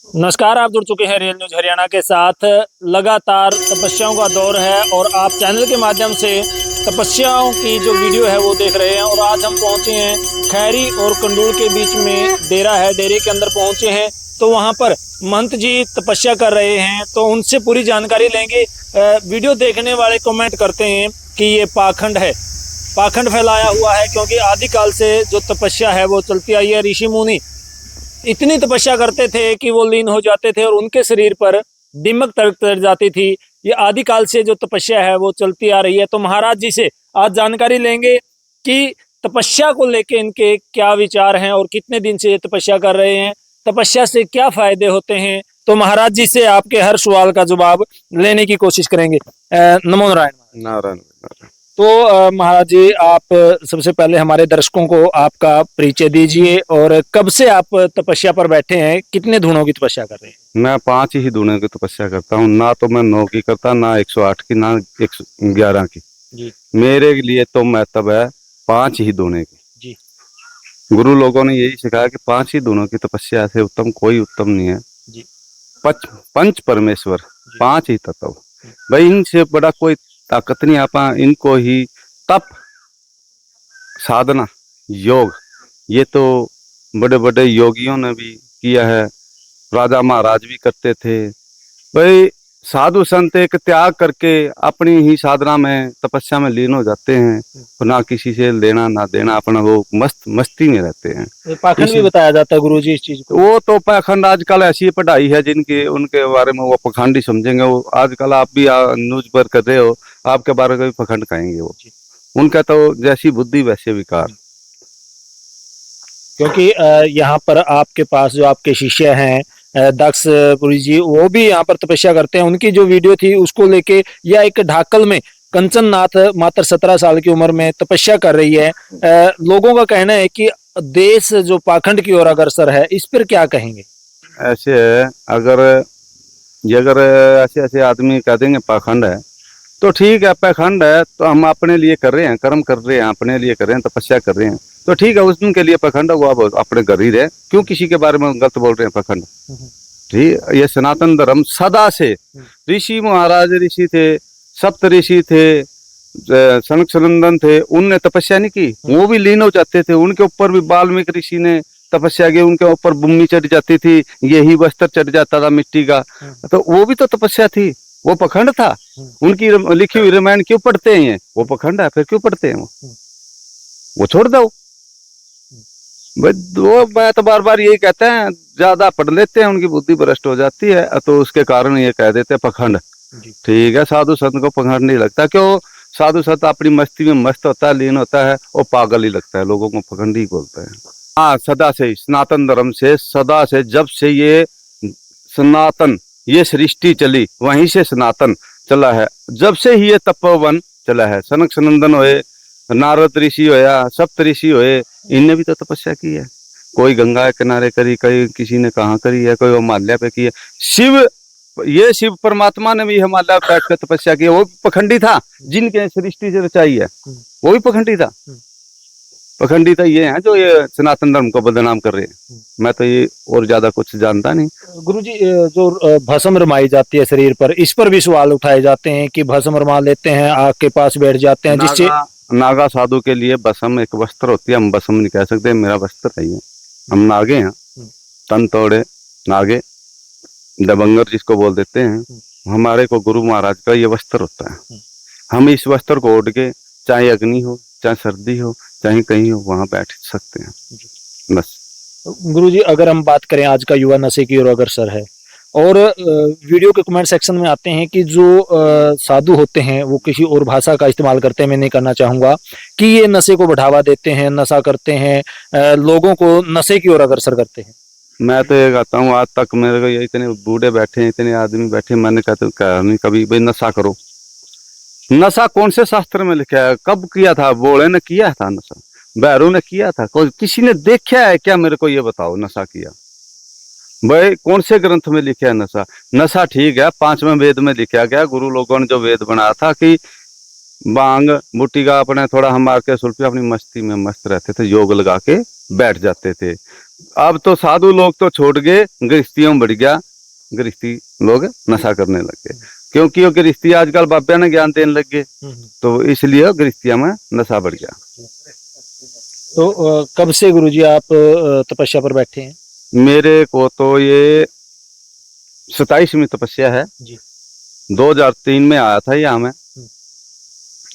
नमस्कार, आप जुड़ चुके हैं रियल न्यूज हरियाणा के साथ। लगातार तपस्याओं का दौर है और आप चैनल के माध्यम से तपस्याओं की जो वीडियो है वो देख रहे हैं। और आज हम पहुंचे हैं खैरी और कंडूल के बीच में डेरा है, डेरे के अंदर पहुंचे हैं। तो वहां पर महंत जी तपस्या कर रहे हैं, तो उनसे पूरी जानकारी लेंगे। वीडियो देखने वाले कमेंट करते हैं कि ये पाखंड है, पाखंड फैलाया हुआ है, क्योंकि आदिकाल से जो तपस्या है वो चलती आई है। ऋषि मुनि इतनी तपस्या करते थे कि वो लीन हो जाते थे और उनके शरीर पर दिमक तर जाती थी। ये आदिकाल से जो तपस्या है वो चलती आ रही है। तो महाराज जी से आज जानकारी लेंगे कि तपस्या को लेके इनके क्या विचार हैं और कितने दिन से ये तपस्या कर रहे हैं, तपस्या से क्या फायदे होते हैं। तो महाराज जी से आपके हर सवाल का जवाब लेने की कोशिश करेंगे। नमो नारायण। नारायण। तो महाराज जी, आप सबसे पहले हमारे दर्शकों को आपका परिचय दीजिए और कब से आप तपस्या पर बैठे हैं, कितने धुनों की तपस्या कर रहे हैं। मैं 5 ही धुने की तपस्या करता हूँ, ना तो मैं 9 की करता, ना 108 की, ना 111 की जी। मेरे लिए तो महत्व है 5 ही धुने की। जी। गुरु लोगों ने यही सिखाया कि 5 ही धुनों की तपस्या से उत्तम कोई उत्तम नहीं है। जी। पंच परमेश्वर, 5 ही तत्व, भाई इनसे बड़ा कोई ताकत नहीं। आप इनको ही तप, साधना, योग, ये तो बड़े बड़े योगियों ने भी किया है, राजा महाराज भी करते थे। भाई साधु संत एक त्याग करके अपनी ही साधना में, तपस्या में लीन हो जाते हैं, ना किसी से लेना ना देना, अपना वो मस्ती में रहते हैं। पाखंड भी बताया जाता है गुरुजी इस चीज को। वो तो पाखंड आजकल ऐसी पढ़ाई है जिनके उनके बारे में वो पखंड ही समझेंगे। वो आजकल आप भी न्यूज पर कर रहे हो, आपके बारे में भी पखंड कहेंगे वो। उनका तो जैसी बुद्धि वैसे विकार। क्योंकि यहाँ पर आपके पास जो आपके शिष्य हैं दक्ष पुरी जी, वो भी यहाँ पर तपस्या करते हैं। उनकी जो वीडियो थी उसको लेके, या एक ढाकल में कंचन नाथ मात्र 17 साल की उम्र में तपस्या कर रही है। लोगों का कहना है कि देश जो पाखंड की ओर अग्रसर है, इस पर क्या कहेंगे। ऐसे है, अगर ऐसे ऐसे आदमी कह देंगे पाखंड है तो ठीक है, पाखंड है तो हम अपने लिए कर रहे हैं, कर्म कर रहे हैं, अपने लिए कर रहे हैं, तपस्या कर रहे हैं, तो ठीक है, उस दिन के लिए पाखंड है, वो आप अपने घर ही रहे, क्यों किसी के बारे में गलत बोल रहे हैं पाखंड। ठीक, ये सनातन धर्म सदा से, ऋषि महाराज ऋषि थे, सप्त ऋषि थे, सनक सनंदन थे, उनने तपस्या नहीं की, वो भी लीन हो जाते थे। उनके ऊपर भी वाल्मीकि ऋषि ने तपस्या की, उनके ऊपर भूमि चढ़ जाती थी, यही वस्त्र चढ़ जाता था मिट्टी का, तो वो भी तो तपस्या थी, वो पखंड था। उनकी लिखी हुई रामायण क्यों पढ़ते हैं, वो पखंड है, फिर क्यों पढ़ते हैं वो छोड़ दो। वो मैं तो बार बार यही कहते हैं, ज्यादा पढ़ लेते हैं, उनकी बुद्धि भ्रष्ट हो जाती है, तो उसके कारण ये कह देते हैं पखंड। ठीक है, साधु संत को पखंड नहीं लगता, क्यों? साधु संत अपनी मस्ती में मस्त होता है, लीन होता है, वो पागल ही लगता है, लोगों को पखंड ही बोलते हैं। हाँ, सदा से सनातन धर्म से, सदा से, जब से ये सनातन, ये सृष्टि चली, वहीं से सनातन चला है। जब से ही ये तपोवन चला है, सनक सनंदन हुए, नारद ऋषि होया, सप्त ऋषि हुए, इनने भी तो तपस्या की है। कोई गंगा के किनारे करी, कहीं किसी ने कहाँ करी है, कोई हिमालय पे की है। शिव परमात्मा ने भी हिमालय पे बैठ कर तपस्या की है, वो पखंडी था, जिनके सृष्टि से रचाई है, वो भी पखंडी था। पखंडी तो ये है जो ये सनातन धर्म को बदनाम कर रहे हैं। मैं तो ये और ज्यादा कुछ जानता नहीं। गुरुजी, जो भस्म रमाई जाती है शरीर पर, इस पर भी सवाल उठाए जाते हैं कि भस्म रमा लेते हैं, आग के पास बैठ जाते हैं, जिससे नागा साधु के लिए भस्म एक वस्त्र होती है, हम भस्म नहीं कह सकते, मेरा वस्त्र नहीं है, हम नागे हैं, तन तोड़े नागे, दबंगर जिसको बोल देते हैं, हमारे को गुरु महाराज का ये वस्त्र होता है। हम इस वस्त्र को ओढ़ के, चाहे अग्नि हो, चाहे सर्दी हो, चाहे कहीं हो, वहां बैठ सकते हैं बस। गुरुजी, अगर हम बात करें, आज का युवा नशे की ओर अग्रसर है, और वीडियो के कमेंट सेक्शन में आते हैं कि जो साधु होते हैं वो किसी और भाषा का इस्तेमाल करते हैं, मैं नहीं करना चाहूंगा, कि ये नशे को बढ़ावा देते हैं, नशा करते हैं, लोगों को नशे की ओर अग्रसर करते हैं। मैं तो ये कहता हूँ, आज तक मेरे को ये इतने बूढ़े बैठे हैं, इतने आदमी बैठे, मैंने कहा नहीं कभी भाई नशा करो। नशा कौन से शास्त्र में लिखा है, कब किया था? बोले ने किया था नशा, भैरू ने किया था, कोई किसी ने देखा है क्या? मेरे को ये बताओ, नशा किया भाई कौन से ग्रंथ में लिखा है नशा? नशा ठीक है, 5वें वेद में लिखा गया, गुरु लोगों ने जो वेद बनाया था कि भांग बूटी का अपने थोड़ा हम मार के सुल्फी अपनी मस्ती में मस्त रहते थे, योग लगा के बैठ जाते थे। अब तो साधु लोग तो छोड़ गए, गृहस्थियों में बढ़ गया, गृहस्थी लोग नशा करने लग गए, क्योंकि वो गृहस्थी आजकल बाबा ने ज्ञान देने लग गए, तो इसलिए गृहस्थिया में नशा बढ़ गया। तो कब से गुरुजी आप तपस्या पर बैठे हैं? मेरे को तो ये 27वीं तपस्या है जी। 2003 में आया था यहाँ में,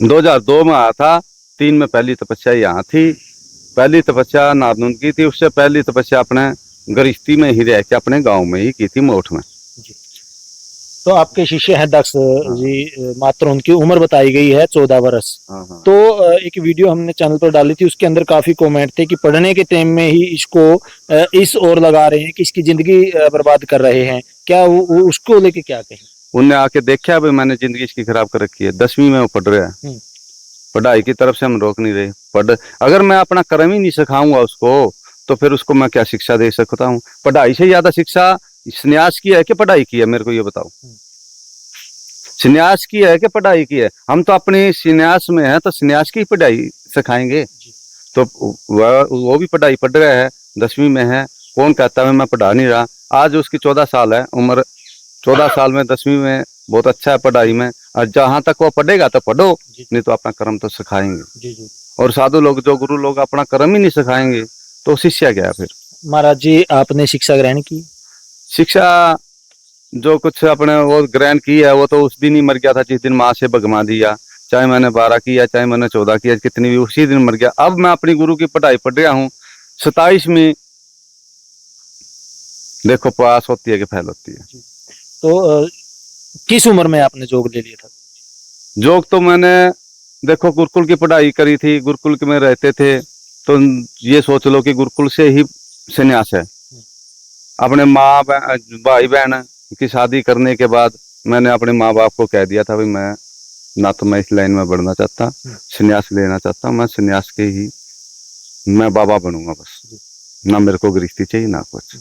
2002 में आया था, 3 में पहली तपस्या यहाँ थी। पहली तपस्या नारनून की थी, उससे पहली तपस्या अपने गृहस्थी में ही रह के अपने गांव में ही की थी, मोठ में। जी। तो आपके शिष्य हैं दक्ष जी, मात्र उनकी उम्र बताई गई है 14 वर्ष। तो एक वीडियो हमने चैनल पर डाली थी, उसके अंदर काफी कमेंट थे कि पढ़ने के टाइम में ही इसको इस ओर लगा रहे हैं कि इसकी जिंदगी बर्बाद कर रहे हैं, क्या उसको लेके क्या कहें? उनने आके देखा भाई मैंने जिंदगी इसकी खराब कर रखी है, 10वीं में वो पढ़ रहा है, पढ़ाई की तरफ से हम रोक नहीं रहे। पढ़ अगर मैं अपना कर्म ही नहीं सिखाऊंगा उसको, तो फिर उसको मैं क्या शिक्षा दे सकता हूँ? पढ़ाई से ज्यादा शिक्षा संन्यास की है कि पढ़ाई की है, मेरे को ये बताओ। संन्यास की है कि पढ़ाई की है? हम तो अपने संन्यास में है, तो संन्यास की पढ़ाई सिखाएंगे। तो वो भी पढ़ाई पढ़ रहा है, 10वीं में है, कौन कहता है मैं पढ़ा नहीं रहा? आज उसकी 14 साल है उम्र, 14 साल में 10वीं में बहुत अच्छा है पढ़ाई में, और जहां तक वो पढ़ेगा तो पढ़ो, नहीं तो अपना कर्म तो सिखाएंगे। और साधु लोग, जो गुरु लोग अपना कर्म ही नहीं सिखाएंगे, तो शिष्य क्या फिर? महाराज जी, आपने शिक्षा ग्रहण की? शिक्षा जो कुछ अपने वो ग्रहण की है, वो तो उस दिन ही मर गया था जिस दिन माँ से भगमा दिया। चाहे मैंने 12 किया, चाहे मैंने 14 किया, कितनी भी, उसी दिन मर गया। अब मैं अपनी गुरु की पढ़ाई पढ़ रहा हूँ, 27वीं, देखो पास होती है कि फेल होती है। तो किस उम्र में आपने जोग ले लिया था? जोग तो मैंने देखो गुरुकुल की पढ़ाई करी थी, गुरुकुल में रहते थे, तो ये सोच लो कि गुरुकुल से ही संन्यास है। अपने माँ भाई बहन की शादी करने के बाद मैंने अपने माँ बाप को कह दिया था भाई मैं ना तो मैं इस लाइन में बढ़ना चाहता, संन्यास लेना चाहता, मैं संन्यास के ही मैं बाबा बनूंगा बस, ना मेरे को गृहस्थी चाहिए ना कुछ।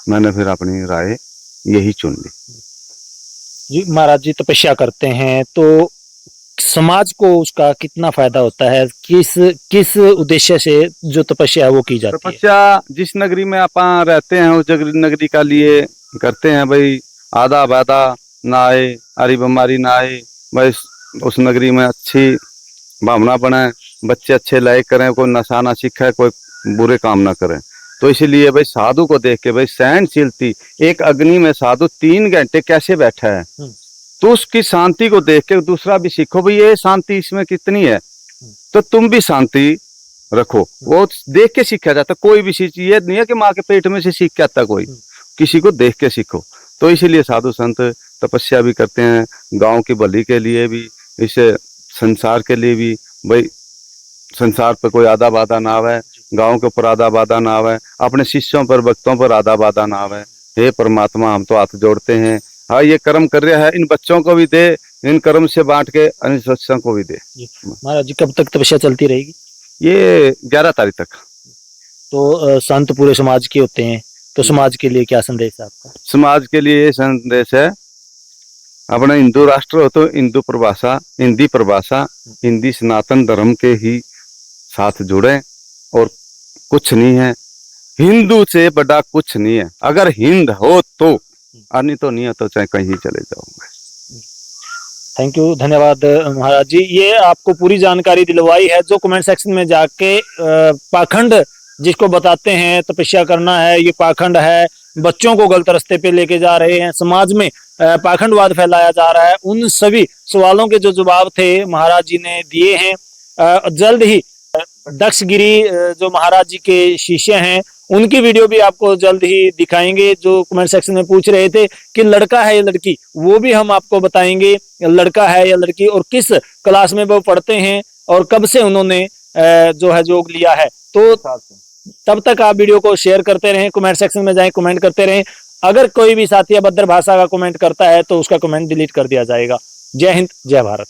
मैंने फिर अपनी राय यही चुन ली। जी महाराज जी, तपस्या करते हैं तो समाज को उसका कितना फायदा होता है? किस उद्देश्य से जो तपस्या है वो की जाती है? तपस्या जिस नगरी में आप रहते हैं उस नगरी का लिए करते हैं भाई, आधा वादा ना आए, अरी बीमारी ना आए, भाई उस नगरी में अच्छी भावना बने, बच्चे अच्छे लायक करें, कोई नशा ना सीखे, कोई बुरे काम ना करें। तो इसीलिए भाई साधु को देख के भाई सहनशीलती, एक अग्नि में साधु 3 घंटे कैसे बैठा है, तो उसकी शांति को देख के दूसरा भी सीखो भाई ये शांति इसमें कितनी है, तो तुम भी शांति रखो। वो देख के सीखा जाता, कोई भी चीज ये नहीं है कि माँ के पेट में से सीख के आता, कोई किसी को देख के सीखो। तो इसीलिए साधु संत तपस्या भी करते हैं, गांव की भली के लिए भी, इसे संसार के लिए भी, भाई संसार पर कोई आधा बाधा ना आवे, गांव के ऊपर आधा बाधा ना आवे, अपने शिष्यों पर भक्तों पर आधा बाधा ना आवे। हे परमात्मा, हम तो हाथ जोड़ते हैं, हाँ ये कर्म कर रहा है, इन बच्चों को भी दे, इन कर्म से बांट के अन्य सत्संग को भी दे। महाराज जी, कब तक तपस्या चलती रहेगी? ये 11 तारीख तक। तो संत पूरे समाज के होते हैं, तो समाज के लिए क्या संदेश है आपका? समाज के लिए ये संदेश है, अपना हिंदू राष्ट्र हो तो हिंदू परिभाषा, हिंदी परिभाषा, हिंदी सनातन धर्म के ही साथ जुड़े, और कुछ नहीं है, हिंदू से बड़ा कुछ नहीं है। अगर हिंद हो तो, नहीं तो नहीं है तो चाहे कहीं चले जाओगे। थैंक यू, धन्यवाद महाराज जी। ये आपको पूरी जानकारी दिलवाई है। जो कमेंट सेक्शन में जाके पाखंड जिसको बताते हैं तपस्या करना है, ये पाखंड है, बच्चों को गलत रास्ते पे लेके जा रहे हैं, समाज में पाखंडवाद फैलाया जा रहा है, उन सभी सवालों के जो जवाब थे महाराज जी ने दिए हैं। जल्द ही दक्षगिरी जो महाराज जी के शिष्य हैं उनकी वीडियो भी आपको जल्द ही दिखाएंगे। जो कमेंट सेक्शन में पूछ रहे थे कि लड़का है या लड़की, वो भी हम आपको बताएंगे लड़का है या लड़की, और किस क्लास में वो पढ़ते हैं, और कब से उन्होंने जो है योग लिया है। तो तब तक आप वीडियो को शेयर करते रहें, कमेंट सेक्शन में जाएं, कमेंट करते रहें। अगर कोई भी साथी अभद्र भाषा का कमेंट करता है तो उसका कमेंट डिलीट कर दिया जाएगा। जय हिंद, जय भारत।